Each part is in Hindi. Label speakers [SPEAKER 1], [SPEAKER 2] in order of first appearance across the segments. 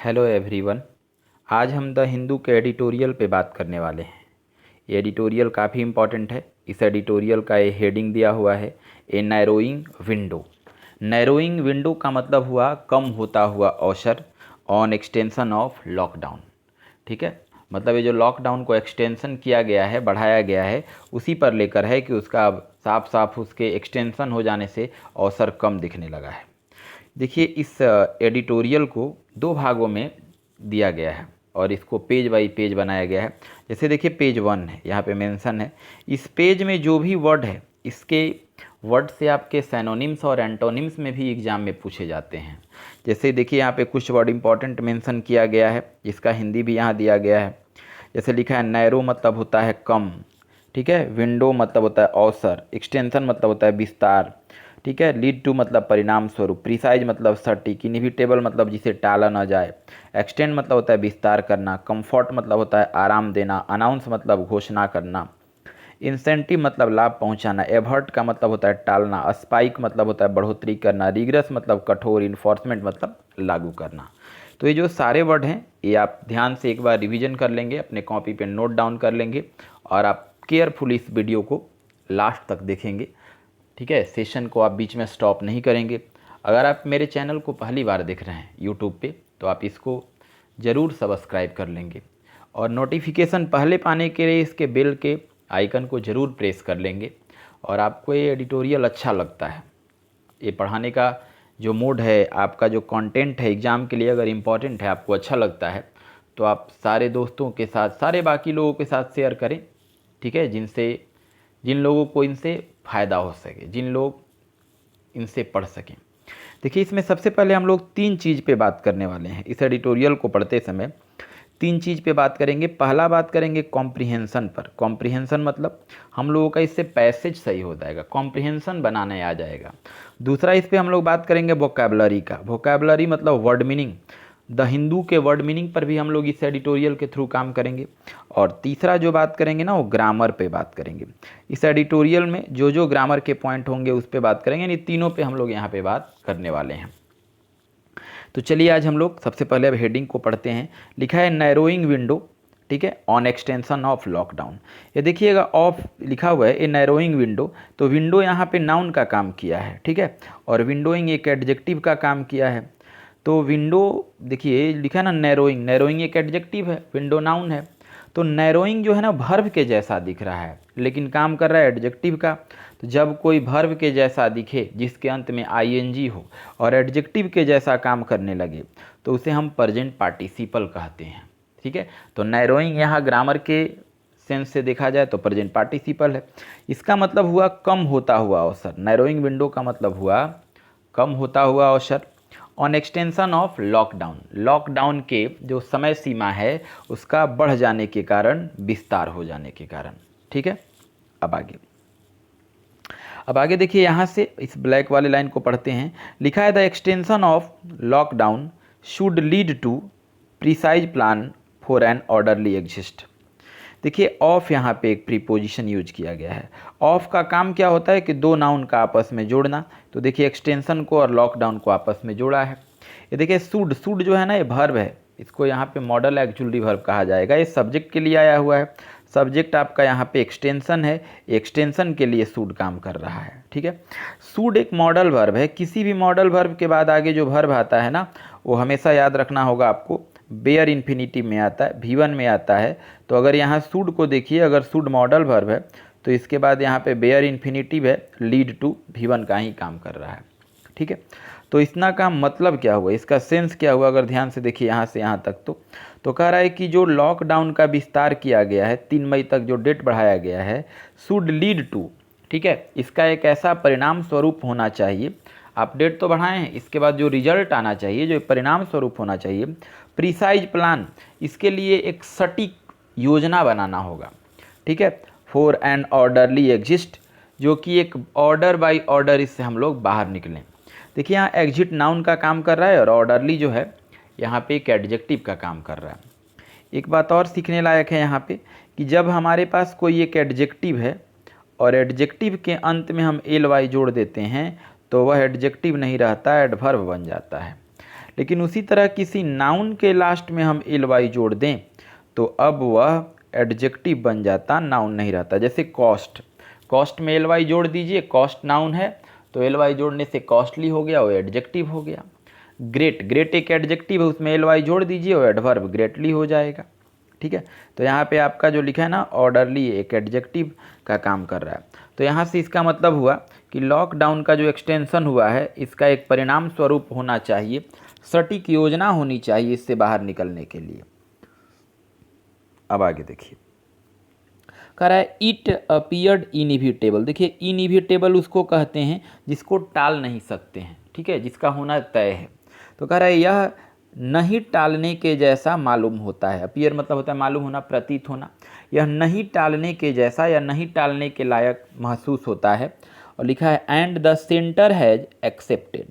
[SPEAKER 1] Hello everyone. आज हम द हिंदू के एडिटोरियल पे बात करने वाले हैं। ये एडिटोरियल काफ़ी इम्पॉर्टेंट है। इस एडिटोरियल का ये हेडिंग दिया हुआ है, ए नैरोइंग विंडो। नैरोइंग विंडो का मतलब हुआ कम होता हुआ अवसर ऑन एक्सटेंशन ऑफ लॉकडाउन। ठीक है, मतलब ये जो लॉकडाउन को एक्सटेंशन किया गया है, बढ़ाया गया है, उसी पर लेकर है कि उसका अब साफ साफ उसके एक्सटेंशन हो जाने से अवसर कम दिखने लगा है। देखिए, इस एडिटोरियल को दो भागों में दिया गया है और इसको पेज बाई पेज बनाया गया है। जैसे देखिए, पेज 1 है, यहाँ पे मेंशन है। इस पेज में जो भी वर्ड है, इसके वर्ड से आपके सैनोनिम्स और एंटोनिम्स में भी एग्जाम में पूछे जाते हैं। जैसे देखिए, यहाँ पे कुछ वर्ड इंपॉर्टेंट मेंशन किया गया है, जिसका हिंदी भी यहाँ दिया गया है। जैसे लिखा है, नैरो मतलब होता है कम, ठीक है। विंडो मतलब होता है अवसर। एक्सटेंशन मतलब होता है विस्तार, ठीक है। लीड टू मतलब परिणाम स्वरूप। प्रिसाइज मतलब सटीक। इनविटेबल मतलब जिसे टाला न जाए। एक्सटेंड मतलब होता है विस्तार करना। कंफर्ट मतलब होता है आराम देना। अनाउंस मतलब घोषणा करना। इंसेंटिव मतलब लाभ पहुंचाना। एवर्ट का मतलब होता है टालना। स्पाइक मतलब होता है बढ़ोतरी करना। रिग्रेस मतलब कठोर। इन्फोर्समेंट मतलब लागू करना। तो ये जो सारे वर्ड हैं, ये आप ध्यान से एक बार रिवीजन कर लेंगे, अपने कॉपी पे नोट डाउन कर लेंगे और आप केयरफुली इस वीडियो को लास्ट तक देखेंगे, ठीक है। सेशन को आप बीच में स्टॉप नहीं करेंगे। अगर आप मेरे चैनल को पहली बार देख रहे हैं यूट्यूब पे, तो आप इसको ज़रूर सब्सक्राइब कर लेंगे और नोटिफिकेशन पहले पाने के लिए इसके बेल के आइकन को ज़रूर प्रेस कर लेंगे। और आपको ये एडिटोरियल अच्छा लगता है, ये पढ़ाने का जो मोड है, आपका जो कंटेंट है एग्ज़ाम के लिए अगर इम्पॉर्टेंट है, आपको अच्छा लगता है, तो आप सारे दोस्तों के साथ, सारे बाकी लोगों के साथ शेयर करें, ठीक है। जिन लोगों को इनसे फ़ायदा हो सके, जिन लोग इनसे पढ़ सकें। देखिए, इसमें सबसे पहले हम लोग 3 चीज़ पे बात करने वाले हैं। इस एडिटोरियल को पढ़ते समय 3 चीज़ पे बात करेंगे। पहला बात करेंगे कॉम्प्रिहेंसन पर। कॉम्प्रिहेंसन मतलब हम लोगों का इससे पैसेज सही हो जाएगा, कॉम्प्रिहेंसन बनाने आ जाएगा। दूसरा, इस पे हम लोग बात करेंगे वोकैबुलरी का। वोकैबुलरी मतलब वर्ड मीनिंग। द हिंदू के वर्ड मीनिंग पर भी हम लोग इस एडिटोरियल के थ्रू काम करेंगे। और तीसरा जो बात करेंगे ना, वो ग्रामर पे बात करेंगे। इस एडिटोरियल में जो जो ग्रामर के पॉइंट होंगे उस पे बात करेंगे, यानी तीनों पे हम लोग यहाँ पे बात करने वाले हैं। तो चलिए, आज हम लोग सबसे पहले अब हेडिंग को पढ़ते हैं। लिखा है नैरोइंग विंडो, ठीक है, ऑन एक्सटेंशन ऑफ लॉकडाउन। ये देखिएगा, ऑफ लिखा हुआ है, ए नैरोइंग विंडो। तो विंडो यहाँ पे नाउन का काम किया है, ठीक है, और विंडोइंग एक एडजेक्टिव का काम किया है। तो विंडो, देखिए लिखा है ना नैरोइंग, नैरोइंग एक एडजेक्टिव है, विंडो नाउन है। तो नैरोइंग जो है ना, वर्ब के जैसा दिख रहा है, लेकिन काम कर रहा है एडजेक्टिव का। तो जब कोई वर्ब के जैसा दिखे, जिसके अंत में आईएनजी हो और एडजेक्टिव के जैसा काम करने लगे, तो उसे हम प्रेजेंट पार्टिसिपल कहते हैं, ठीक है। तो नैरोइंग यहाँ ग्रामर के सेंस से देखा जाए तो प्रेजेंट पार्टिसिपल है। इसका मतलब हुआ कम होता हुआ अवसर। नैरोइंग विंडो का मतलब हुआ कम होता हुआ अवसर on extension of lockdown. Lockdown के जो समय सीमा है उसका बढ़ जाने के कारण, विस्तार हो जाने के कारण, ठीक है। अब आगे देखिए, यहाँ से इस ब्लैक वाले लाइन को पढ़ते हैं। लिखा है, the extension of lockdown should lead to precise plan for an orderly exist. देखिए, ऑफ यहाँ पे एक प्रीपोजिशन यूज किया गया है। ऑफ का काम क्या होता है कि दो नाउन का आपस में जोड़ना। तो देखिए, एक्सटेंशन को और लॉकडाउन को आपस में जोड़ा है। ये देखिए, शुड, शुड जो है ना, ये वर्ब है, इसको यहाँ पे मॉडल एक्चुअली वर्ब कहा जाएगा। ये सब्जेक्ट के लिए आया हुआ है। सब्जेक्ट आपका यहाँ पे एक्सटेंशन है, एक्सटेंशन के लिए शुड काम कर रहा है, ठीक है। शुड एक मॉडल वर्ब है। किसी भी मॉडल वर्ब के बाद आगे जो वर्ब आता है ना, वो हमेशा याद रखना होगा आपको, बेयर इन्फिनिटिव में आता है, V1 में आता है। तो अगर यहाँ शुड को देखिए, अगर शुड मॉडल वर्ब है तो इसके बाद यहाँ पे बेयर इन्फिनिटिव है, लीड टू V1 का ही काम कर रहा है, ठीक है। तो इतना का मतलब क्या हुआ, इसका सेंस क्या हुआ, अगर ध्यान से देखिए यहाँ से यहाँ तक, तो कह रहा है कि जो लॉकडाउन का विस्तार किया गया है, 3 मई तक जो डेट बढ़ाया गया है, शुड लीड टू, ठीक है, इसका एक ऐसा परिणाम स्वरूप होना चाहिए। आप डेट तो बढ़ाए हैं, इसके बाद जो रिजल्ट आना चाहिए, जो परिणाम स्वरूप होना चाहिए, प्रिसाइज प्लान, इसके लिए एक सटीक योजना बनाना होगा, ठीक है, फॉर एन ऑर्डरली एग्जिस्ट, जो कि एक ऑर्डर बाय ऑर्डर इससे हम लोग बाहर निकलें। देखिए, यहाँ एग्जिट नाउन का काम कर रहा है और ऑर्डरली जो है यहाँ पे एक एडजेक्टिव का काम कर रहा है। एक बात और सीखने लायक है यहाँ पे, कि जब हमारे पास कोई एक एडजेक्टिव है और एडजेक्टिव के अंत में हम एल वाई जोड़ देते हैं, तो वह एडजेक्टिव नहीं रहता, एडवर्ब बन जाता है। लेकिन उसी तरह किसी नाउन के लास्ट में हम एल वाई जोड़ दें तो अब वह एडजेक्टिव बन जाता, नाउन नहीं रहता। जैसे कॉस्ट, कॉस्ट में एल वाई जोड़ दीजिए, कॉस्ट नाउन है तो एल वाई जोड़ने से कॉस्टली हो गया, वो एडजेक्टिव हो गया। ग्रेट, ग्रेट एक एडजेक्टिव है, उसमें एल वाई जोड़ दीजिए, वो एडवर्ब ग्रेटली हो जाएगा। ठीक है, तो यहाँ पे आपका जो लिखा है ना ऑर्डरली, एक एडजेक्टिव का काम कर रहा है। तो यहाँ से इसका मतलब हुआ कि लॉकडाउन का जो एक्सटेंशन हुआ है इसका एक परिणाम स्वरूप होना चाहिए, सटीक योजना होनी चाहिए इससे बाहर निकलने के लिए। अब आगे देखिए, कह रहा है इट अपीयर्ड इनइविटेबल। देखिए इनइविटेबल उसको कहते हैं जिसको टाल नहीं सकते हैं, ठीक है, जिसका होना तय है। तो कह रहा है यह नहीं टालने के जैसा मालूम होता है। अपीयर मतलब होता है मालूम होना, प्रतीत होना। यह नहीं टालने के जैसा या नहीं टालने के लायक महसूस होता है। और लिखा है and the centre has accepted.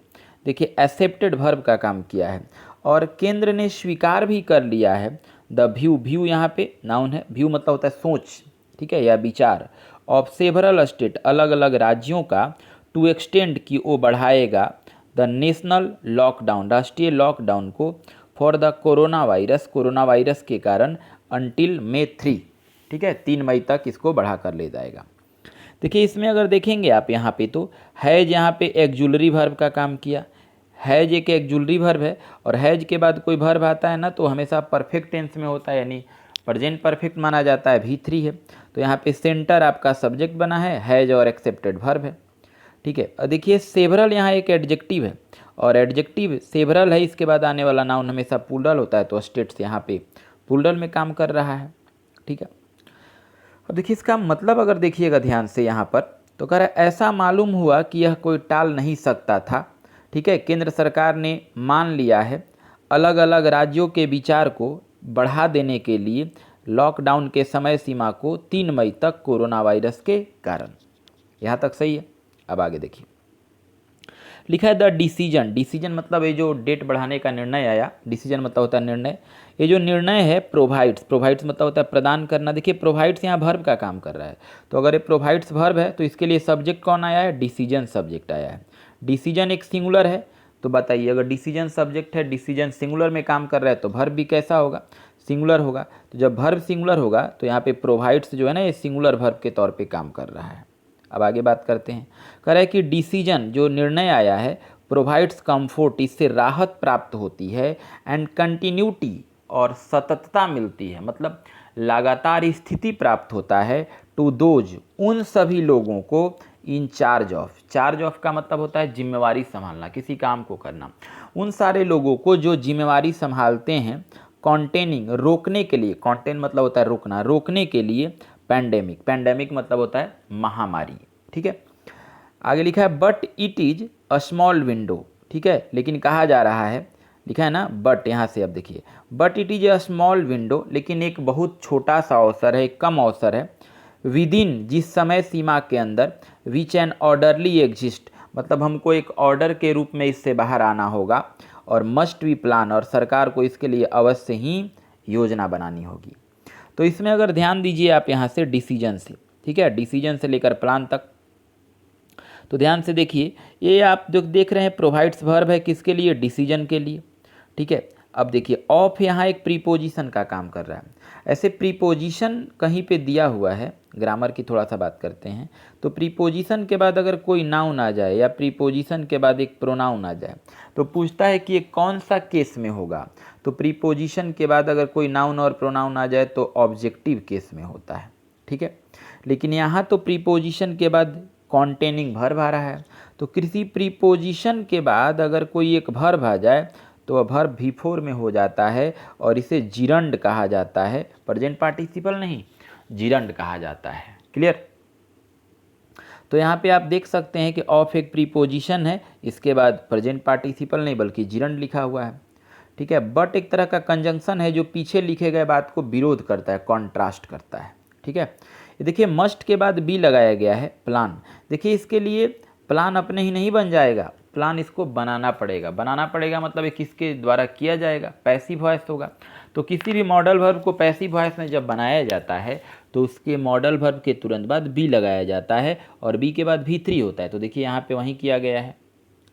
[SPEAKER 1] देखिए एक्सेप्टेड वर्ब का काम किया है और केंद्र ने स्वीकार भी कर लिया है द व्यू, व्यू यहाँ पे नाउन है, व्यू मतलब होता है सोच, ठीक है, या विचार, ऑफ सेवरल स्टेट, अलग अलग राज्यों का, टू एक्सटेंड की वो बढ़ाएगा, द नेशनल लॉकडाउन, राष्ट्रीय लॉकडाउन को, for the corona virus, corona virus के कारण, अंटिल May 3, ठीक है, 3 मई तक इसको बढ़ा कर ले जाएगा। देखिए इसमें अगर देखेंगे आप यहाँ पे तो हैज यहाँ पे एक्जुलरी वर्ब का काम किया। हैज एक एक्जुलरी वर्ब है और हैज के बाद कोई वर्ब आता है ना तो हमेशा परफेक्ट टेंस में होता है, यानी प्रेजेंट परफेक्ट माना जाता है, V3 है। तो यहाँ पे सेंटर आपका सब्जेक्ट बना है, हैज और एक्सेप्टेड वर्ब है, ठीक है। और देखिए सेवरल यहाँ एक एडजेक्टिव है और एडजेक्टिव सेवरल है, इसके बाद आने वाला नाउन हमेशा प्लूरल होता है, तो स्टेट्स यहाँ पे प्लूरल में काम कर रहा है, ठीक है। अब देखिए इसका मतलब अगर देखिएगा ध्यान से यहाँ पर तो कह रहा है ऐसा मालूम हुआ कि यह कोई टाल नहीं सकता था, ठीक है। केंद्र सरकार ने मान लिया है अलग अलग राज्यों के विचार को बढ़ा देने के लिए लॉकडाउन के समय सीमा को 3 मई तक कोरोना वायरस के कारण। यहाँ तक सही है। अब आगे देखिए लिखा है द डिसीजन, डिसीजन मतलब ये जो डेट बढ़ाने का निर्णय आया, डिसीजन मतलब होता है निर्णय, ये जो निर्णय है प्रोवाइड्स, प्रोवाइड्स मतलब होता है प्रदान करना। देखिए प्रोवाइड्स यहाँ वर्ब का काम कर रहा है, तो अगर ये प्रोवाइड्स वर्ब है तो इसके लिए सब्जेक्ट कौन आया है, डिसीजन सब्जेक्ट आया है। डिसीजन एक सिंगुलर है, तो बताइए अगर डिसीजन सब्जेक्ट है, डिसीजन सिंगुलर में काम कर रहा है तो वर्ब भी कैसा होगा, सिंगुलर होगा। तो जब वर्ब सिंगुलर होगा तो यहाँ पे प्रोवाइड्स जो है ना ये सिंगुलर वर्ब के तौर पे काम कर रहा है। अब आगे बात करते हैं, कह रहा है कि डिसीजन जो निर्णय आया है प्रोवाइड्स कंफर्ट, इससे राहत प्राप्त होती है, एंड कंटिन्यूटी और सततता मिलती है, मतलब लगातार स्थिति प्राप्त होता है, टू दोज उन सभी लोगों को, in charge of, charge of का मतलब होता है जिम्मेवारी संभालना, किसी काम को करना, उन सारे लोगों को जो जिम्मेवारी संभालते हैं, कॉन्टेनिंग रोकने के लिए, कॉन्टेन मतलब होता है रोकना, रोकने के लिए, पैंडेमिक, पैंडेमिक मतलब होता है महामारी, ठीक है। आगे लिखा है but it is a small window, ठीक है, लेकिन कहा जा रहा है, लिखा है ना बट, यहाँ से अब देखिए but it is a small window, लेकिन एक बहुत छोटा सा अवसर है, एक कम अवसर है, विदिन जिस समय सीमा के अंदर, विच एन ऑर्डरली एग्जिस्ट, मतलब हमको एक ऑर्डर के रूप में इससे बाहर आना होगा, और मस्ट बी प्लान, और सरकार को इसके लिए अवश्य ही योजना बनानी होगी। तो इसमें अगर ध्यान दीजिए आप यहाँ से डिसीजन से, ठीक है, डिसीजन से लेकर प्लान तक, तो ध्यान से देखिए ये आप जो देख रहे हैं प्रोवाइड्स वर्ब है किसके लिए, डिसीजन के लिए, ठीक है। अब देखिए ऑफ यहाँ एक प्रीपोजिशन का काम कर रहा है। ऐसे प्रीपोजिशन कहीं पे दिया हुआ है, ग्रामर की थोड़ा सा बात करते हैं, तो प्रीपोजिशन के बाद अगर कोई नाउन आ जाए या प्रीपोजिशन के बाद एक प्रोनाउन आ जाए तो पूछता है कि ये कौन सा केस में होगा। तो प्रीपोजिशन के बाद अगर कोई नाउन और प्रोनाउन आ जाए तो ऑब्जेक्टिव केस में होता है, ठीक है। लेकिन यहाँ तो प्रीपोजिशन के बाद कॉन्टेनिंग वर्ब आ रहा है, तो किसी प्रीपोजिशन के बाद अगर कोई एक वर्ब आ जाए तो वह वर्ब V4 में हो जाता है और इसे जिरंड कहा जाता है, प्रेजेंट पार्टिसिपल नहीं, जिरंड कहा जाता है। क्लियर। तो यहाँ पे आप देख सकते हैं कि ऑफ एक प्रीपोजिशन है, इसके बाद प्रेजेंट पार्टिसिपल नहीं बल्कि जिरंड लिखा हुआ है, ठीक है। बट एक तरह का कंजंक्शन है जो पीछे लिखे गए बात को विरोध करता है, कॉन्ट्रास्ट करता है, ठीक है। देखिए मस्ट के बाद बी लगाया गया है, प्लान। देखिए इसके लिए प्लान अपने ही नहीं बन जाएगा, प्लान इसको बनाना पड़ेगा, बनाना पड़ेगा मतलब ये किसके द्वारा किया जाएगा, पैसिव वॉइस होगा। तो किसी भी मॉडल वर्ब को पैसिव वॉइस में जब बनाया जाता है तो उसके मॉडल वर्ब के तुरंत बाद बी लगाया जाता है और बी के बाद V3 होता है। तो देखिए यहाँ पे वहीं किया गया है।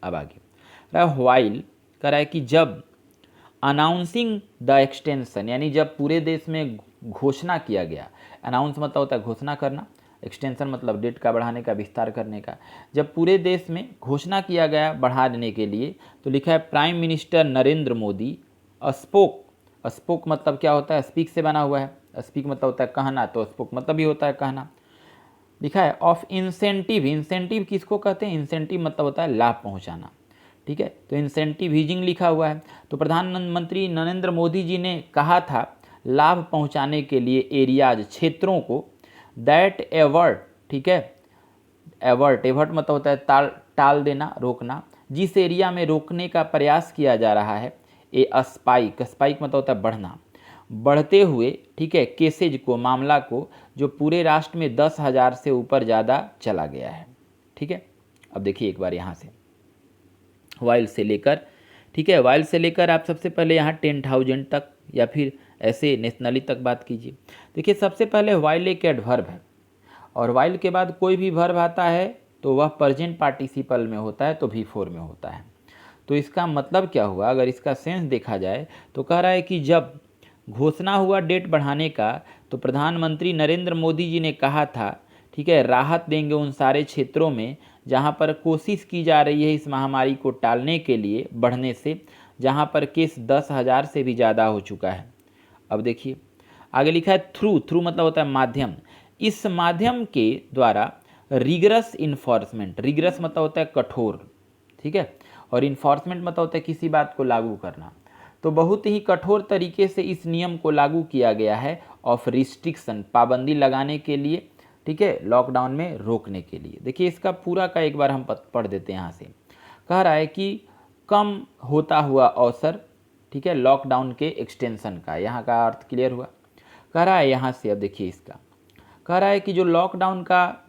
[SPEAKER 1] अब आगे व्हाइल कह रहा है कि जब अनाउंसिंग द एक्सटेंशन, यानी जब पूरे देश में घोषणा किया गया, अनाउंस मतलब होता है घोषणा करना, एक्सटेंशन मतलब डेट का बढ़ाने का, विस्तार करने का, जब पूरे देश में घोषणा किया गया बढ़ा देने के लिए, तो लिखा है prime minister Narendra Modi spoke, spoke मतलब क्या होता है, स्पीक से बना हुआ है, स्पीक मतलब होता है कहना, तो स्पोक मतलब भी होता है कहना, लिखा है ऑफ इंसेंटिव, इंसेंटिव किसको कहते हैं, इंसेंटिव मतलब होता है लाभ पहुंचाना, ठीक है, तो इंसेंटिव हीजिंग लिखा हुआ है। तो प्रधानमंत्री नरेंद्र मोदी जी ने कहा था लाभ पहुंचाने के लिए एरियाज, क्षेत्रों को, दैट एवर्ट, ठीक है, एवर्ट, एवर्ट मतलब होता है टाल देना, रोकना, जिस एरिया में रोकने का प्रयास किया जा रहा है, ए स्पाइक, स्पाइक मतलब होता है बढ़ना, बढ़ते हुए, ठीक है, केसेज को, मामला को, जो पूरे राष्ट्र में 10,000 से ऊपर ज़्यादा चला गया है, ठीक है। अब देखिए एक बार यहाँ से वाइल से लेकर, ठीक है, वाइल से लेकर आप सबसे पहले यहाँ 10,000 तक या फिर ऐसे नेशनली तक बात कीजिए। देखिए सबसे पहले वाइल एक एडवर्ब है, और वाइल के बाद कोई भी वर्ब आता है तो वह प्रेजेंट पार्टिसिपल में होता है, तो V4 में होता है। तो इसका मतलब क्या हुआ, अगर इसका सेंस देखा जाए तो कह रहा है कि जब घोषणा हुआ डेट बढ़ाने का, तो प्रधानमंत्री नरेंद्र मोदी जी ने कहा था, ठीक है, राहत देंगे उन सारे क्षेत्रों में जहां पर कोशिश की जा रही है इस महामारी को टालने के लिए बढ़ने से, जहां पर केस 10,000 से भी ज़्यादा हो चुका है। अब देखिए आगे लिखा है थ्रू, थ्रू मतलब होता है माध्यम, इस माध्यम के द्वारा रिगरस इन्फोर्समेंट, रिगरस मतलब होता है कठोर, ठीक है, और इन्फोर्समेंट मतलब होता है किसी बात को लागू करना, तो बहुत ही कठोर तरीके से इस नियम को लागू किया गया है ऑफ रिस्ट्रिक्शन, पाबंदी लगाने के लिए, ठीक है, लॉकडाउन में रोकने के लिए। देखिए इसका पूरा का एक बार हम पढ़ देते हैं यहाँ से। कह रहा है कि कम होता हुआ अवसर, ठीक है, लॉकडाउन के एक्सटेंशन का, यहाँ का अर्थ क्लियर हुआ। कह रहा है यहाँ से, अब देखिए इसका, कह रहा है कि जो लॉकडाउन का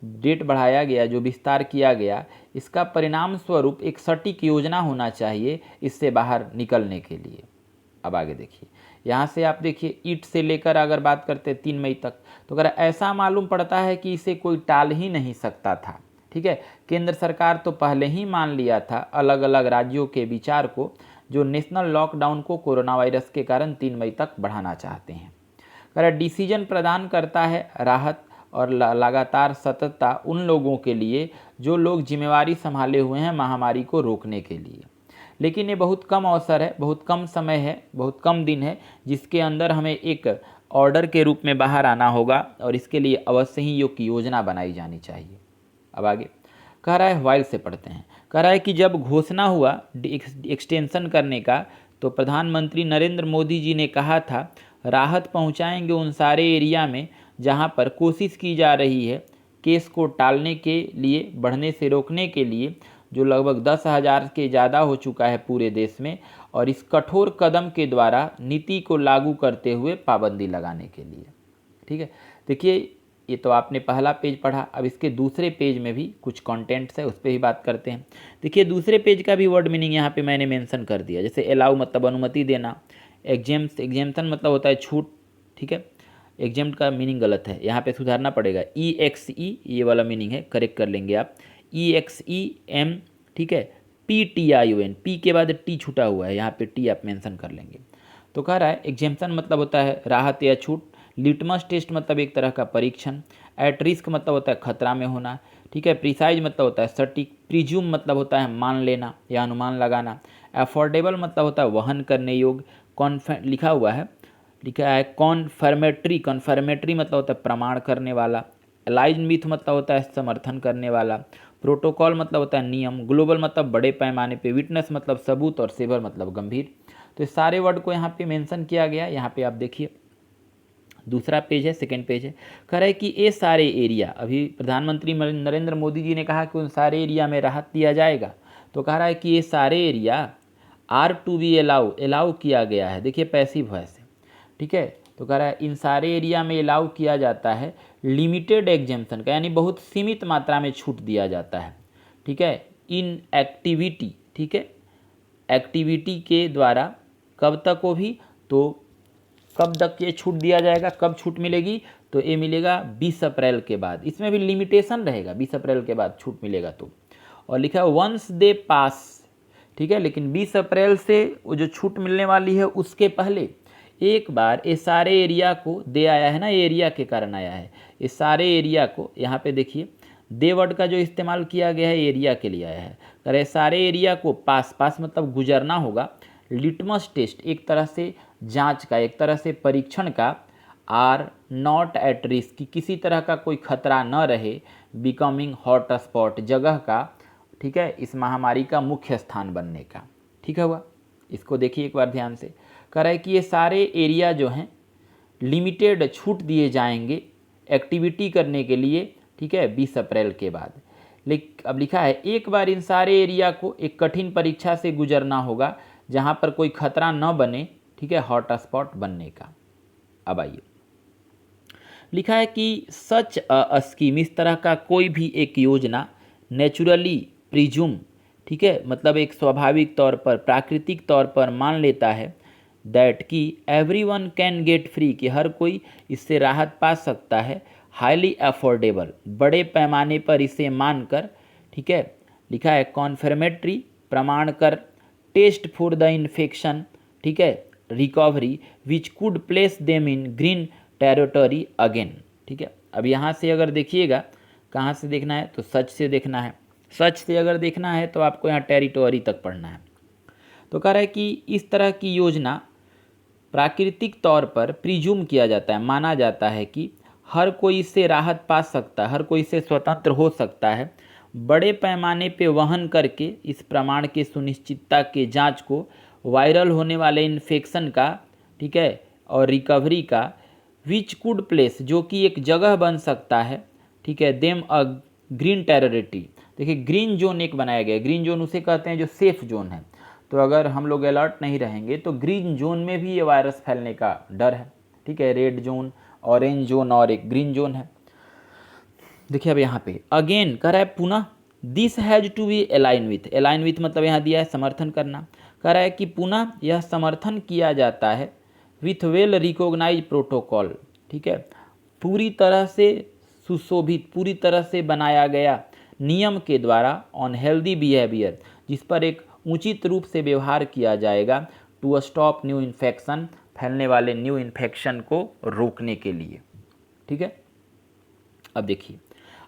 [SPEAKER 1] डेट बढ़ाया गया, जो विस्तार किया गया, इसका परिणाम स्वरूप एक सटीक योजना होना चाहिए इससे बाहर निकलने के लिए। अब आगे देखिए यहाँ से आप देखिए ईट से लेकर अगर बात करते हैं 3 मई तक, तो अगर ऐसा मालूम पड़ता है कि इसे कोई टाल ही नहीं सकता था, ठीक है, केंद्र सरकार तो पहले ही मान लिया था अलग अलग राज्यों के विचार को, जो नेशनल लॉकडाउन को कोरोना वायरस के कारण 3 मई तक बढ़ाना चाहते हैं। कह डिसीजन प्रदान करता है राहत और लगातार सतर्कता उन लोगों के लिए जो लोग जिम्मेवारी संभाले हुए हैं महामारी को रोकने के लिए, लेकिन ये बहुत कम अवसर है, बहुत कम समय है, बहुत कम दिन है जिसके अंदर हमें एक ऑर्डर के रूप में बाहर आना होगा, और इसके लिए अवश्य ही योजना बनाई जानी चाहिए। अब आगे कह रहा है वाइल से पढ़ते हैं। कह रहा है कि जब घोषणा हुआ एक्सटेंशन करने का, तो प्रधानमंत्री नरेंद्र मोदी जी ने कहा था राहत पहुंचाएंगे उन सारे एरिया में जहां पर कोशिश की जा रही है केस को टालने के लिए, बढ़ने से रोकने के लिए, जो लगभग 10,000 के ज़्यादा हो चुका है पूरे देश में, और इस कठोर कदम के द्वारा नीति को लागू करते हुए पाबंदी लगाने के लिए, ठीक है। देखिए ये तो आपने पहला पेज पढ़ा, अब इसके दूसरे पेज में भी कुछ कंटेंट्स है, उस पर ही बात करते हैं। देखिए दूसरे पेज का भी वर्ड मीनिंग यहाँ पे मैंने मेंशन कर दिया, जैसे अलाउ मतलब अनुमति देना, एग्जेम्पशन मतलब होता है छूट, ठीक है, एग्जेम्प्ट का मीनिंग गलत है, यहाँ पे सुधारना पड़ेगा, EXE ये वाला मीनिंग है, करेक्ट कर लेंगे आप, EXEM, ठीक है, PTION, पी के बाद टी छूटा हुआ है, यहाँ पे टी आप मेंशन कर लेंगे। तो कह रहा है एग्जेम्पशन मतलब होता है राहत या छूट, लिटमस टेस्ट मतलब एक तरह का परीक्षण, एट रिस्क मतलब होता है खतरा में होना, ठीक है, प्रिसाइज मतलब होता है सटीक, प्रिज्यूम मतलब होता है मान लेना या अनुमान लगाना, अफोर्डेबल मतलब होता है वहन करने योग्य, लिखा हुआ है, लिखा है कॉन्फर्मेटरी, कॉन्फर्मेटरी मतलब होता है प्रमाण करने वाला, अलाइज मिथ मतलब होता है समर्थन करने वाला, प्रोटोकॉल मतलब होता है नियम, ग्लोबल मतलब बड़े पैमाने पे, विटनेस मतलब सबूत, और सेवर मतलब गंभीर। तो इस सारे वर्ड को यहाँ पे मेंशन किया गया। यहाँ पे आप देखिए दूसरा पेज है, सेकंड पेज है, कह रहा है कि ये सारे एरिया, अभी प्रधानमंत्री नरेंद्र मोदी जी ने कहा कि उन सारे एरिया में राहत दिया जाएगा, तो कह रहा है कि ये सारे area are to be allow किया गया है। देखिए पैसिव वॉइस है, ठीक है, तो कह रहा है इन सारे एरिया में अलाउ किया जाता है लिमिटेड एग्जेम्पशन का, यानी बहुत सीमित मात्रा में छूट दिया जाता है, ठीक है, इन एक्टिविटी, ठीक है, एक्टिविटी के द्वारा कब तक हो भी, तो कब तक ये छूट दिया जाएगा, कब छूट मिलेगी, तो ये मिलेगा 20 अप्रैल के बाद, इसमें भी लिमिटेशन रहेगा, 20 अप्रैल के बाद छूट मिलेगा तो। और लिखा है वंस दे पास, ठीक है। लेकिन 20 अप्रैल से वो जो छूट मिलने वाली है उसके पहले एक बार ये सारे एरिया को दे आया है ना, एरिया के कारण आया है। ये सारे एरिया को यहाँ पे देखिए दे वर्ड का जो इस्तेमाल किया गया है एरिया के लिए आया है। अरे सारे एरिया को पास मतलब गुजरना होगा लिटमस टेस्ट, एक तरह से जांच का, एक तरह से परीक्षण का। आर नॉट एट रिस्क, कि किसी तरह का कोई खतरा न रहे, बिकमिंग हॉट स्पॉट, जगह का, ठीक है, इस महामारी का मुख्य स्थान बनने का। ठीक है हुआ। इसको देखिए एक बार ध्यान से। कह रहा है कि ये सारे एरिया जो हैं लिमिटेड छूट दिए जाएंगे एक्टिविटी करने के लिए, ठीक है, 20 अप्रैल के बाद। लेकिन अब लिखा है एक बार इन सारे एरिया को एक कठिन परीक्षा से गुजरना होगा जहां पर कोई खतरा न बने, ठीक है, हॉट स्पॉट बनने का। अब आइए, लिखा है कि सच अ स्कीम, इस तरह का कोई भी एक योजना, नेचुरली प्रिज्यूम, ठीक है, मतलब एक स्वाभाविक तौर पर, प्राकृतिक तौर पर मान लेता है दैट कि एवरीवन कैन गेट फ्री, कि हर कोई इससे राहत पा सकता है, हाईली अफोर्डेबल, बड़े पैमाने पर इसे मानकर, ठीक है, लिखा है कॉन्फर्मेटरी, प्रमाण कर, टेस्ट फॉर द इन्फेक्शन, ठीक है, recovery which could place them in green territory again. ठीक है। अब यहाँ से अगर देखिएगा कहाँ से देखना है तो सच से देखना है। सच से अगर देखना है तो आपको यहाँ टेरिटरी तक पढ़ना है। तो कह रहा है कि इस तरह की योजना प्राकृतिक तौर पर प्रिज्यूम किया जाता है, माना जाता है कि हर कोई इससे राहत पा सकता है, हर कोई इससे स्वतंत्र हो सकता है, बड़े पैमाने पे वहन करके इस प्रमाण के सुनिश्चितता के जांच को, वायरल होने वाले इन्फेक्शन का, ठीक है, और रिकवरी का, विच कुड प्लेस, जो कि एक जगह बन सकता है, ठीक है, देम अ ग्रीन टेरिटरी। देखिए ग्रीन जोन एक बनाया गया है, ग्रीन जोन उसे कहते हैं जो सेफ जोन है। तो अगर हम लोग अलर्ट नहीं रहेंगे तो ग्रीन जोन में भी ये वायरस फैलने का डर है। ठीक है, रेड जोन, ऑरेंज जोन और एक ग्रीन जोन है। देखिए अब यहाँ पे अगेन कह रहा है पुनः, this has to be align with मतलब यहाँ दिया है समर्थन करना। कह रहा है कि पुनः यह समर्थन किया जाता है विथ वेल रिकॉग्नाइज प्रोटोकॉल, ठीक है, पूरी तरह से सुशोभित, पूरी तरह से बनाया गया नियम के द्वारा, ऑन हेल्दी बिहेवियर, जिस पर एक उचित रूप से व्यवहार किया जाएगा, टू स्टॉप न्यू इन्फेक्शन, फैलने वाले न्यू इन्फेक्शन को रोकने के लिए। ठीक है। अब देखिए,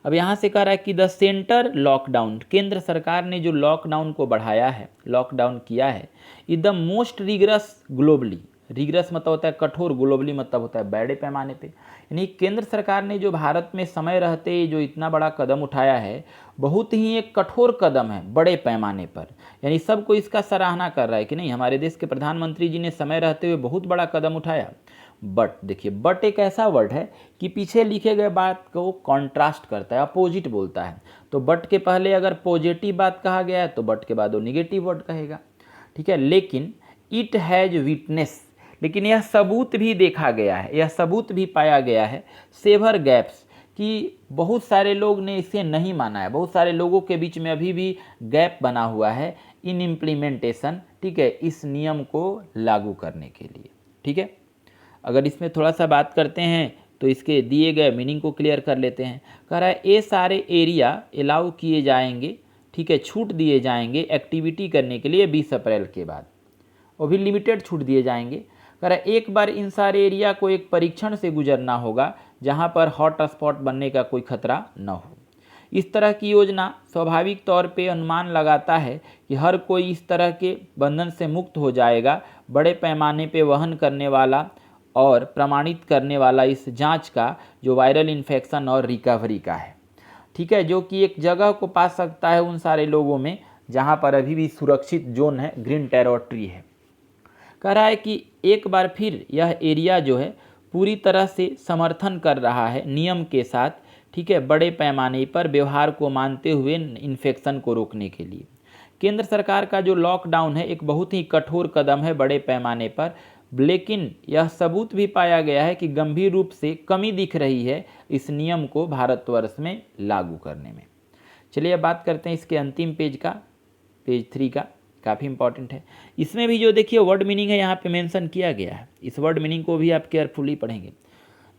[SPEAKER 1] अब यहाँ से कह रहा है कि द सेंटर लॉकडाउन, केंद्र सरकार ने जो लॉकडाउन को बढ़ाया है, लॉकडाउन किया है, is the most rigorous globally, rigorous मतलब होता है कठोर, ग्लोबली मतलब होता है बड़े पैमाने पे। यानी केंद्र सरकार ने जो भारत में समय रहते जो इतना बड़ा कदम उठाया है, बहुत ही एक कठोर कदम है बड़े पैमाने पर। यानी सबको इसका सराहना कर रहा है कि नहीं, हमारे देश के प्रधानमंत्री जी ने समय रहते हुए बहुत बड़ा कदम उठाया। बट देखिए, बट एक ऐसा वर्ड है कि पीछे लिखे गए बात को कॉन्ट्रास्ट करता है, अपोजिट बोलता है। तो बट के पहले अगर पॉजिटिव बात कहा गया है तो बट के बाद वो निगेटिव वर्ड कहेगा। ठीक है। लेकिन इट हैज विटनेस, लेकिन यह सबूत भी देखा गया है, यह सबूत भी पाया गया है, सेवर गैप्स, कि बहुत सारे लोग ने इसे नहीं माना है, बहुत सारे लोगों के बीच में अभी भी गैप बना हुआ है इन इम्प्लीमेंटेशन, ठीक है, इस नियम को लागू करने के लिए। ठीक है। अगर इसमें थोड़ा सा बात करते हैं तो इसके दिए गए मीनिंग को क्लियर कर लेते हैं। कह रहा है ये सारे एरिया अलाउ किए जाएंगे, ठीक है, छूट दिए जाएंगे एक्टिविटी करने के लिए 20 अप्रैल के बाद, वो भी लिमिटेड छूट दिए जाएंगे। कह रहा है एक बार इन सारे एरिया को एक परीक्षण से गुजरना होगा जहां पर हॉट स्पॉट बनने का कोई खतरा न हो। इस तरह की योजना स्वाभाविक तौर पे अनुमान लगाता है कि हर कोई इस तरह के बंधन से मुक्त हो जाएगा, बड़े पैमाने पे वहन करने वाला और प्रमाणित करने वाला इस जांच का, जो वायरल इन्फेक्शन और रिकवरी का है। ठीक है, जो कि एक जगह को पा सकता है उन सारे लोगों में जहां पर अभी भी सुरक्षित जोन है, ग्रीन टेरिटरी है। कह रहा है कि एक बार फिर यह एरिया जो है पूरी तरह से समर्थन कर रहा है नियम के साथ, ठीक है, बड़े पैमाने पर व्यवहार को मानते हुए इन्फेक्शन को रोकने के लिए। केंद्र सरकार का जो लॉकडाउन है एक बहुत ही कठोर कदम है बड़े पैमाने पर, लेकिन यह सबूत भी पाया गया है कि गंभीर रूप से कमी दिख रही है इस नियम को भारतवर्ष में लागू करने में। चलिए अब बात करते हैं इसके अंतिम पेज का, पेज 3 का, काफ़ी इंपॉर्टेंट है। इसमें भी जो देखिए वर्ड मीनिंग है यहाँ पे मेंशन किया गया है, इस वर्ड मीनिंग को भी आप केयरफुली पढ़ेंगे।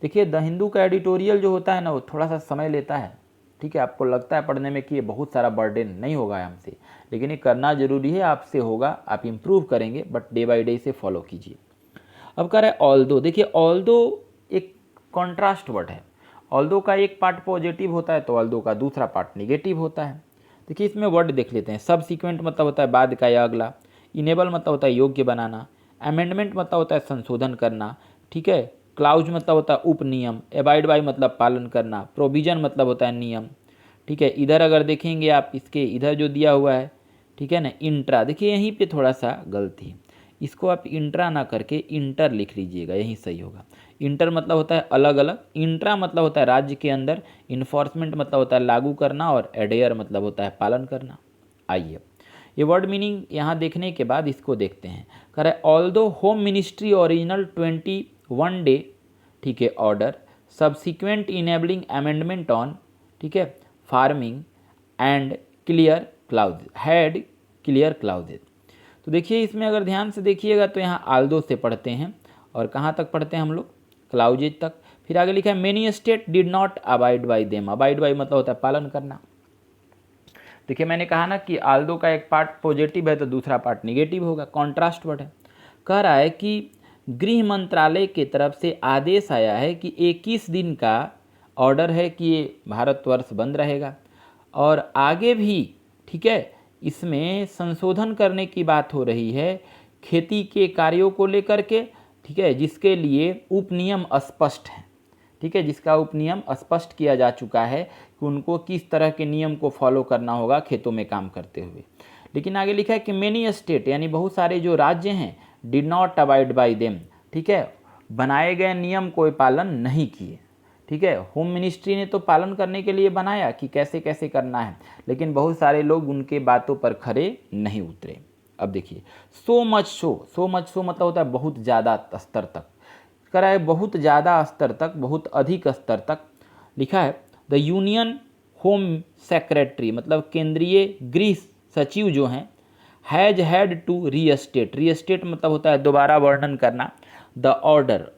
[SPEAKER 1] देखिए द हिंदू का एडिटोरियल जो होता है ना, वो थोड़ा सा समय लेता है, ठीक है, आपको लगता है पढ़ने में कि ये बहुत सारा बर्डन नहीं होगा हमसे, लेकिन ये करना जरूरी है, आपसे होगा, आप इम्प्रूव करेंगे, बट डे बाय डे इसे फॉलो कीजिए। अब कह रहा है ऑल्दो, देखिए ऑल्दो एक कॉन्ट्रास्ट वर्ड है। ऑल्दो का एक पार्ट पॉजिटिव होता है तो ऑल्दो का दूसरा पार्ट निगेटिव होता है। देखिए इसमें वर्ड देख लेते हैं। सबसीक्वेंट मतलब होता है बाद का या अगला, इनेबल मतलब होता है योग्य बनाना, अमेंडमेंट मतलब होता है संशोधन करना, ठीक है, क्लाउज मतलब होता है उपनियम, एबाइड बाई मतलब पालन करना, प्रोविजन मतलब होता है नियम, ठीक है। इधर अगर देखेंगे आप, इसके इधर जो दिया हुआ है, ठीक है ना, इंट्रा, देखिए यहीं पे थोड़ा सा गलती, इसको आप इंट्रा ना करके इंटर लिख लीजिएगा, यही सही होगा। इंटर मतलब होता है अलग अलग, इंट्रा मतलब होता है राज्य के अंदर, इन्फोर्समेंट मतलब होता है लागू करना, और एडेयर मतलब होता है पालन करना। आइए ये वर्ड मीनिंग यहाँ देखने के बाद इसको देखते हैं। कह रहा है although home ministry original 21 day, ठीक है, order subsequent enabling amendment on, ठीक है, farming and clear clause had clear clauses. तो देखिए इसमें अगर ध्यान से देखिएगा तो यहाँ आल्दो से पढ़ते हैं और कहाँ तक पढ़ते हैं हम लोग, क्लाउजेज तक। फिर आगे लिखा है many state did not abide by them, abide by मतलब होता है पालन करना। देखिए मैंने कहा ना कि आल्दो का एक पार्ट पॉजिटिव है तो दूसरा पार्ट निगेटिव होगा, कॉन्ट्रास्ट वर्ड है। कह रहा है कि गृह मंत्रालय की तरफ से आदेश आया है कि 21 दिन का ऑर्डर है कि ये भारतवर्ष बंद रहेगा, और आगे भी, ठीक है, इसमें संशोधन करने की बात हो रही है खेती के कार्यों को लेकर के, ठीक है, जिसके लिए उपनियम स्पष्ट हैं, ठीक है, जिसका उपनियम स्पष्ट किया जा चुका है कि उनको किस तरह के नियम को फॉलो करना होगा खेतों में काम करते हुए। लेकिन आगे लिखा है कि मेनी स्टेट यानी बहुत सारे जो राज्य हैं did not abide by them, ठीक है, बनाए गए नियम को पालन नहीं किए, ठीक है। होम मिनिस्ट्री ने तो पालन करने के लिए बनाया कि कैसे कैसे करना है, लेकिन बहुत सारे लोग उनके बातों पर खरे नहीं उतरे। अब देखिए so much so, so much so मतलब होता है बहुत ज़्यादा स्तर तक, करा है बहुत ज़्यादा स्तर तक, बहुत अधिक स्तर तक। लिखा है द यूनियन होम सेक्रेटरी मतलब केंद्रीय गृह सचिव जो हैं has had to restate, restate मतलब होता है दोबारा वर्णन करना, द ऑर्डर,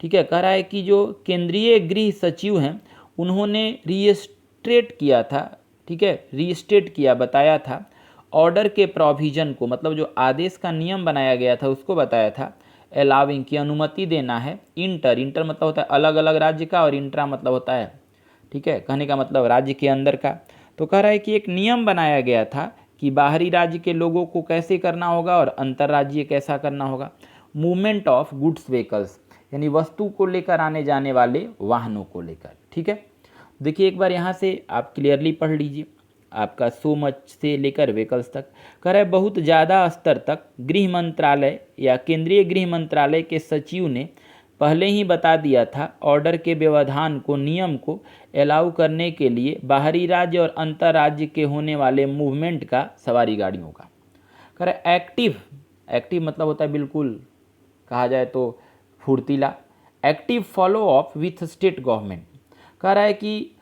[SPEAKER 1] ठीक है। कह रहा है कि जो केंद्रीय गृह सचिव हैं उन्होंने रीस्टेट किया था, ठीक है, रीस्टेट किया, बताया था ऑर्डर के प्रोविजन को, मतलब जो आदेश का नियम बनाया गया था उसको बताया था, अलाउिंग की अनुमति देना है, इंटर, इंटर मतलब होता है अलग अलग राज्य का, और इंट्रा मतलब होता है, ठीक है, कहने का मतलब राज्य के अंदर का। तो कह रहा है कि एक नियम बनाया गया था कि बाहरी राज्य के लोगों को कैसे करना होगा और अंतर्राज्यीय कैसा करना होगा। मूवमेंट ऑफ गुड्स व्हीकल्स यानी वस्तु को लेकर आने जाने वाले वाहनों को लेकर, ठीक है। देखिए एक बार यहाँ से आप क्लियरली पढ़ लीजिए, आपका सो मच से लेकर व्हीकल्स तक। कह रहा है बहुत ज़्यादा स्तर तक गृह मंत्रालय या केंद्रीय गृह मंत्रालय के सचिव ने पहले ही बता दिया था ऑर्डर के व्यवधान को, नियम को अलाउ करने के लिए बाहरी राज्य और अंतर राज्य के होने वाले मूवमेंट का, सवारी गाड़ियों का। कह रहा है एक्टिव, एक्टिव मतलब होता है बिल्कुल, कहा जाए तो फुर्तीला, active follow up with state government. कह रहा है कि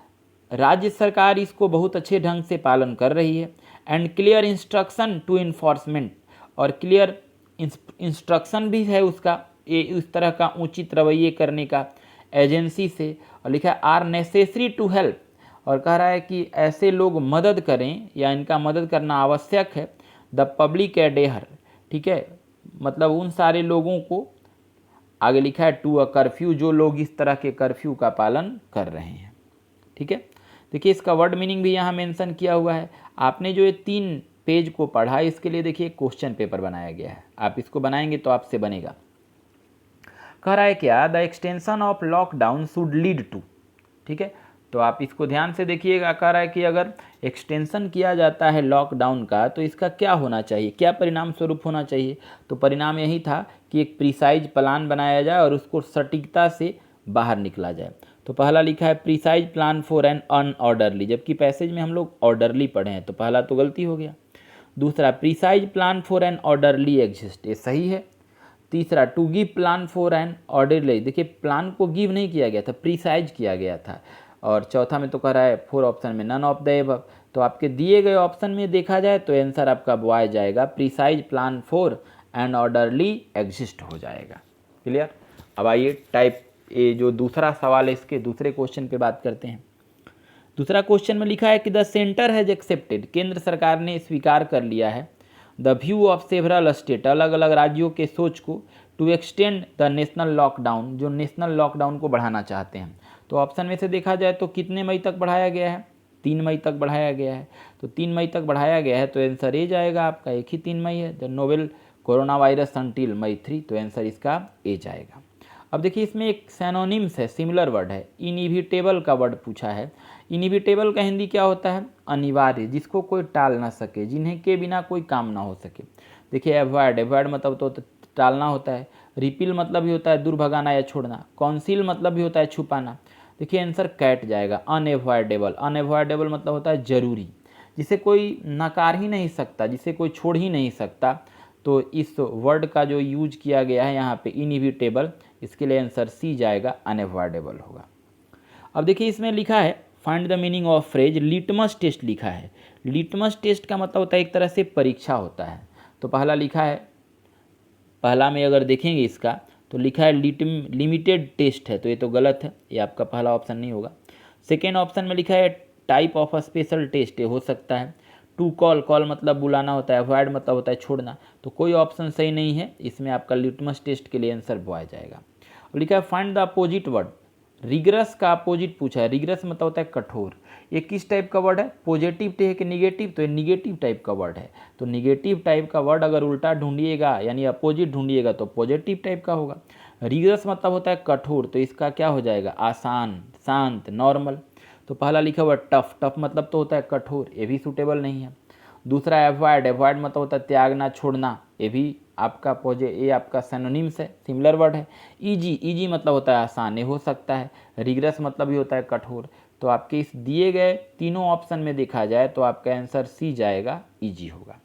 [SPEAKER 1] राज्य सरकार इसको बहुत अच्छे ढंग से पालन कर रही है, and clear instruction to enforcement, और क्लियर इंस्ट्रक्शन भी है उसका, ये इस तरह का उचित रवैये करने का एजेंसी से। और लिखा है आर नेसेसरी टू हेल्प, और कह रहा है कि ऐसे लोग मदद करें या इनका मदद करना आवश्यक है, द पब्लिक एडेहर, ठीक है, मतलब उन सारे लोगों को, आगे लिखा है टू अ कर्फ्यू, जो लोग इस तरह के कर्फ्यू का पालन कर रहे हैं, ठीक है। देखिए इसका वर्ड मीनिंग भी यहाँ मेंशन किया हुआ है। आपने जो ये 3 पेज को पढ़ा इसके लिए देखिए क्वेश्चन पेपर बनाया गया है, आप इसको बनाएंगे तो आपसे बनेगा। कह रहा है क्या, the extension of lockdown should lead to, ठीक है, तो आप इसको ध्यान से देखिएगा। कह रहा है कि अगर एक्सटेंशन किया जाता है लॉकडाउन का तो इसका क्या होना चाहिए, क्या परिणाम स्वरूप होना चाहिए। तो परिणाम यही था कि एक प्रिसाइज प्लान बनाया जाए और उसको सटीकता से बाहर निकला जाए। तो पहला लिखा है प्रिसाइज प्लान फॉर एन अनऑर्डरली, जबकि पैसेज में हम लोग ऑर्डरली पढ़े हैं तो पहला तो गलती हो गया। दूसरा precise plan for an orderly exist, ये सही है। तीसरा to give plan for an orderly, देखिए प्लान को गिव नहीं किया गया था, प्रिसाइज किया गया था। और चौथा में तो कह रहा है 4 ऑप्शन में नन ऑफ द एबव, तो आपके दिए गए ऑप्शन में देखा जाए तो आंसर आपका वो आ जाएगा precise plan for an orderly exist हो जाएगा। क्लियर। अब आइए टाइप ए जो दूसरा सवाल है इसके दूसरे क्वेश्चन पे बात करते हैं। दूसरा क्वेश्चन में लिखा है कि द सेंटर हैज एक्सेप्टेड, केंद्र सरकार ने स्वीकार कर लिया है, the view of several state, अलग अलग राज्यों के सोच को, to extend the national lockdown, जो नेशनल लॉकडाउन को बढ़ाना चाहते हैं। तो ऑप्शन में से देखा जाए तो कितने मई तक बढ़ाया गया है, 3 मई तक बढ़ाया गया है। तो 3 मई तक बढ़ाया गया है, तो आंसर ए जाएगा आपका, एक ही 3 मई है। The novel corona virus until May 3, तो आंसर इसका ए जाएगा। अब देखिए इसमें एक सैनोनिम्स है, सिमिलर वर्ड है, इनइविटेबल का वर्ड पूछा है। इनइविटेबल का हिंदी क्या होता है? अनिवार्य, जिसको कोई टाल ना सके, जिन्हें के बिना कोई काम ना हो सके। देखिए एवॉइड, एवॉइड मतलब तो टालना होता है। रिपील मतलब भी होता है दूर भगाना या छोड़ना। कॉन्सील मतलब भी होता है छुपाना। देखिए आंसर कैट जाएगा, अनएवॉइडेबल। अनएवॉइडेबल मतलब होता है जरूरी, जिसे कोई नकार ही नहीं सकता, जिसे कोई छोड़ ही नहीं सकता। तो इस वर्ड का जो यूज किया गया है यहाँ पे इनइविटेबल, इसके लिए आंसर सी जाएगा, अनएवॉइडेबल होगा। अब देखिए इसमें लिखा है find the meaning of phrase litmus test लिखा है। लिटमस टेस्ट का मतलब होता है एक तरह से परीक्षा होता है। तो पहला लिखा है, पहला में अगर देखेंगे इसका तो लिखा है लिमिटेड टेस्ट है, तो ये तो गलत है, ये आपका पहला ऑप्शन नहीं होगा। सेकेंड ऑप्शन में लिखा है टाइप ऑफ स्पेशल टेस्ट, ये हो सकता है। टू कॉल, कॉल मतलब बुलाना होता है, अवॉइड मतलब होता है छोड़ना, तो कोई ऑप्शन सही नहीं है। इसमें आपका लिटमस टेस्ट के लिए आंसर बॉय जाएगा। और लिखा है find the opposite word, regress का अपोजिट पूछा है। रिग्रेस मतलब होता है कठोर। ये किस टाइप का वर्ड है? पॉजिटिव है कि निगेटिव? तो ये निगेटिव टाइप का वर्ड है। तो निगेटिव टाइप का वर्ड अगर उल्टा ढूंढिएगा यानी अपोजिट ढूंढिएगा तो पॉजिटिव टाइप का होगा। रिग्रेस मतलब होता है कठोर, तो इसका क्या हो जाएगा? आसान, शांत, नॉर्मल। तो पहला लिखा हुआ टफ, टफ मतलब तो होता है कठोर, ये भी सूटेबल नहीं है। दूसरा एवॉइड, एवॉइड मतलब होता है त्यागना, छोड़ना, ये भी आपका ये आपका सिनोनिम्स है, सिमिलर वर्ड है। इजी, इजी मतलब होता है आसान, ये हो सकता है। रिग्रेस मतलब भी होता है कठोर। तो आपके इस दिए गए तीनों ऑप्शन में देखा जाए तो आपका आंसर सी जाएगा, इजी होगा।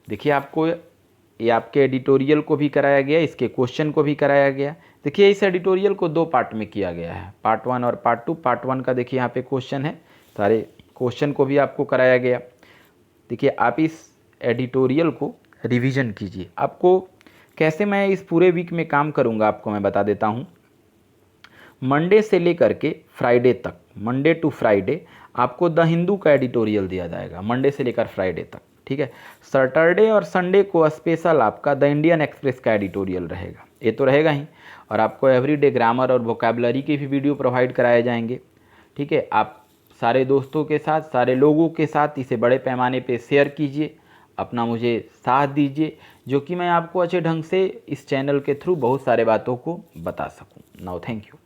[SPEAKER 1] देखिए आपको ये आपके एडिटोरियल को भी कराया गया, इसके क्वेश्चन को भी कराया गया। देखिए इस एडिटोरियल को 2 पार्ट में किया गया है, पार्ट 1 और पार्ट 2। पार्ट 1 का देखिए यहाँ पे क्वेश्चन है, सारे क्वेश्चन को भी आपको कराया गया। देखिए आप इस एडिटोरियल को रिवीजन कीजिए। आपको कैसे मैं इस पूरे वीक में काम करूंगा आपको मैं बता देता हूं। मंडे से लेकर के फ्राइडे तक, मंडे टू फ्राइडे आपको द हिंदू का एडिटोरियल दिया जाएगा, मंडे से लेकर फ्राइडे तक, ठीक है। सैटरडे और संडे को स्पेशल आपका द इंडियन एक्सप्रेस का एडिटोरियल रहेगा, ये तो रहेगा ही। और आपको एवरीडे ग्रामर और वोकैबुलरी के भी वीडियो प्रोवाइड कराए जाएंगे, ठीक है। आप सारे दोस्तों के साथ, सारे लोगों के साथ इसे बड़े पैमाने पे शेयर कीजिए, अपना मुझे साथ दीजिए, जो कि मैं आपको अच्छे ढंग से इस चैनल के थ्रू बहुत सारे बातों को बता सकूं। Now thank you.